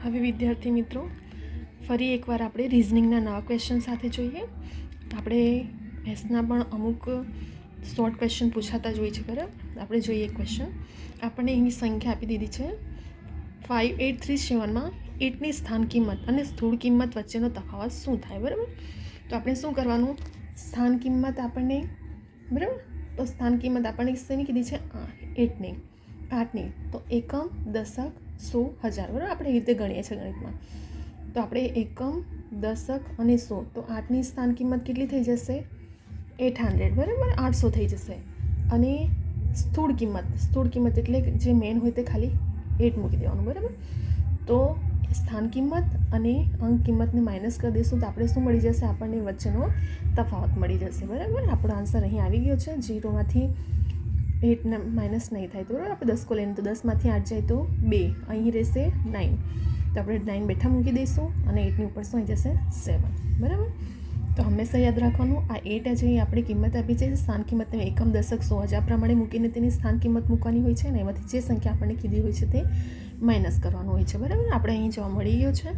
હવે વિદ્યાર્થી મિત્રો ફરી એકવાર આપણે રિઝનિંગના નવા ક્વેશ્ચન સાથે જોઈએ. આપણે મેથ્સના પણ અમુક શોર્ટ ક્વેશ્ચન પૂછાતા જ હોય છે, બરાબર. આપણે જોઈએ ક્વેશ્ચન. આપણને એની સંખ્યા આપી દીધી છે 5837માં 8ની સ્થાન કિંમત અને સ્થૂળ કિંમત વચ્ચેનો તફાવત શું થાય, બરાબર. તો આપણે શું કરવાનું, સ્થાન કિંમત આપણને, બરાબર, તો સ્થાન કિંમત આપણને શેની કીધી છે, 8ની. તો એકમ, દશક, સો, હજાર, બરાબર. આપણે એ રીતે ગણીએ છીએ ગણિતમાં. તો આપણે એકમ, દશક અને સો, તો 8ની સ્થાન કિંમત કેટલી થઈ જશે, 800, બરાબર, 800 થઈ જશે. અને સ્થૂળ કિંમત એટલે જે મેન હોય તે ખાલી 8 મૂકી દેવાનું, બરાબર. તો સ્થાન કિંમત અને અંક કિંમતને માઇનસ કરી દઈશું તો આપણે શું મળી જશે, આપણને વચ્ચેનો તફાવત મળી જશે, બરાબર. આપણો આન્સર અહીં આવી ગયો છે. 0માંથી 8 માઇનસ નહીં થાય તો બરાબર. આપણે 10 લઈને તો 10માંથી 8 જાય તો 2, અહીં રહેશે 9. તો આપણે 9 બેઠા મૂકી દઈશું અને 8ની ઉપર શું આવી જશે, 7, બરાબર. તો હંમેશા યાદ રાખવાનું, આ 8 જે આપણી કિંમત આપી છે, સ્થાન કિંમતને એકમ, દશક, સો, હજાર પ્રમાણે મૂકીને તેની સ્થાન કિંમત મૂકવાની હોય છે અને એમાંથી જે સંખ્યા આપણને કીધી હોય છે તે માઇનસ કરવાનું હોય છે, બરાબર. આપણે અહીં જોવા મળી ગયો છે.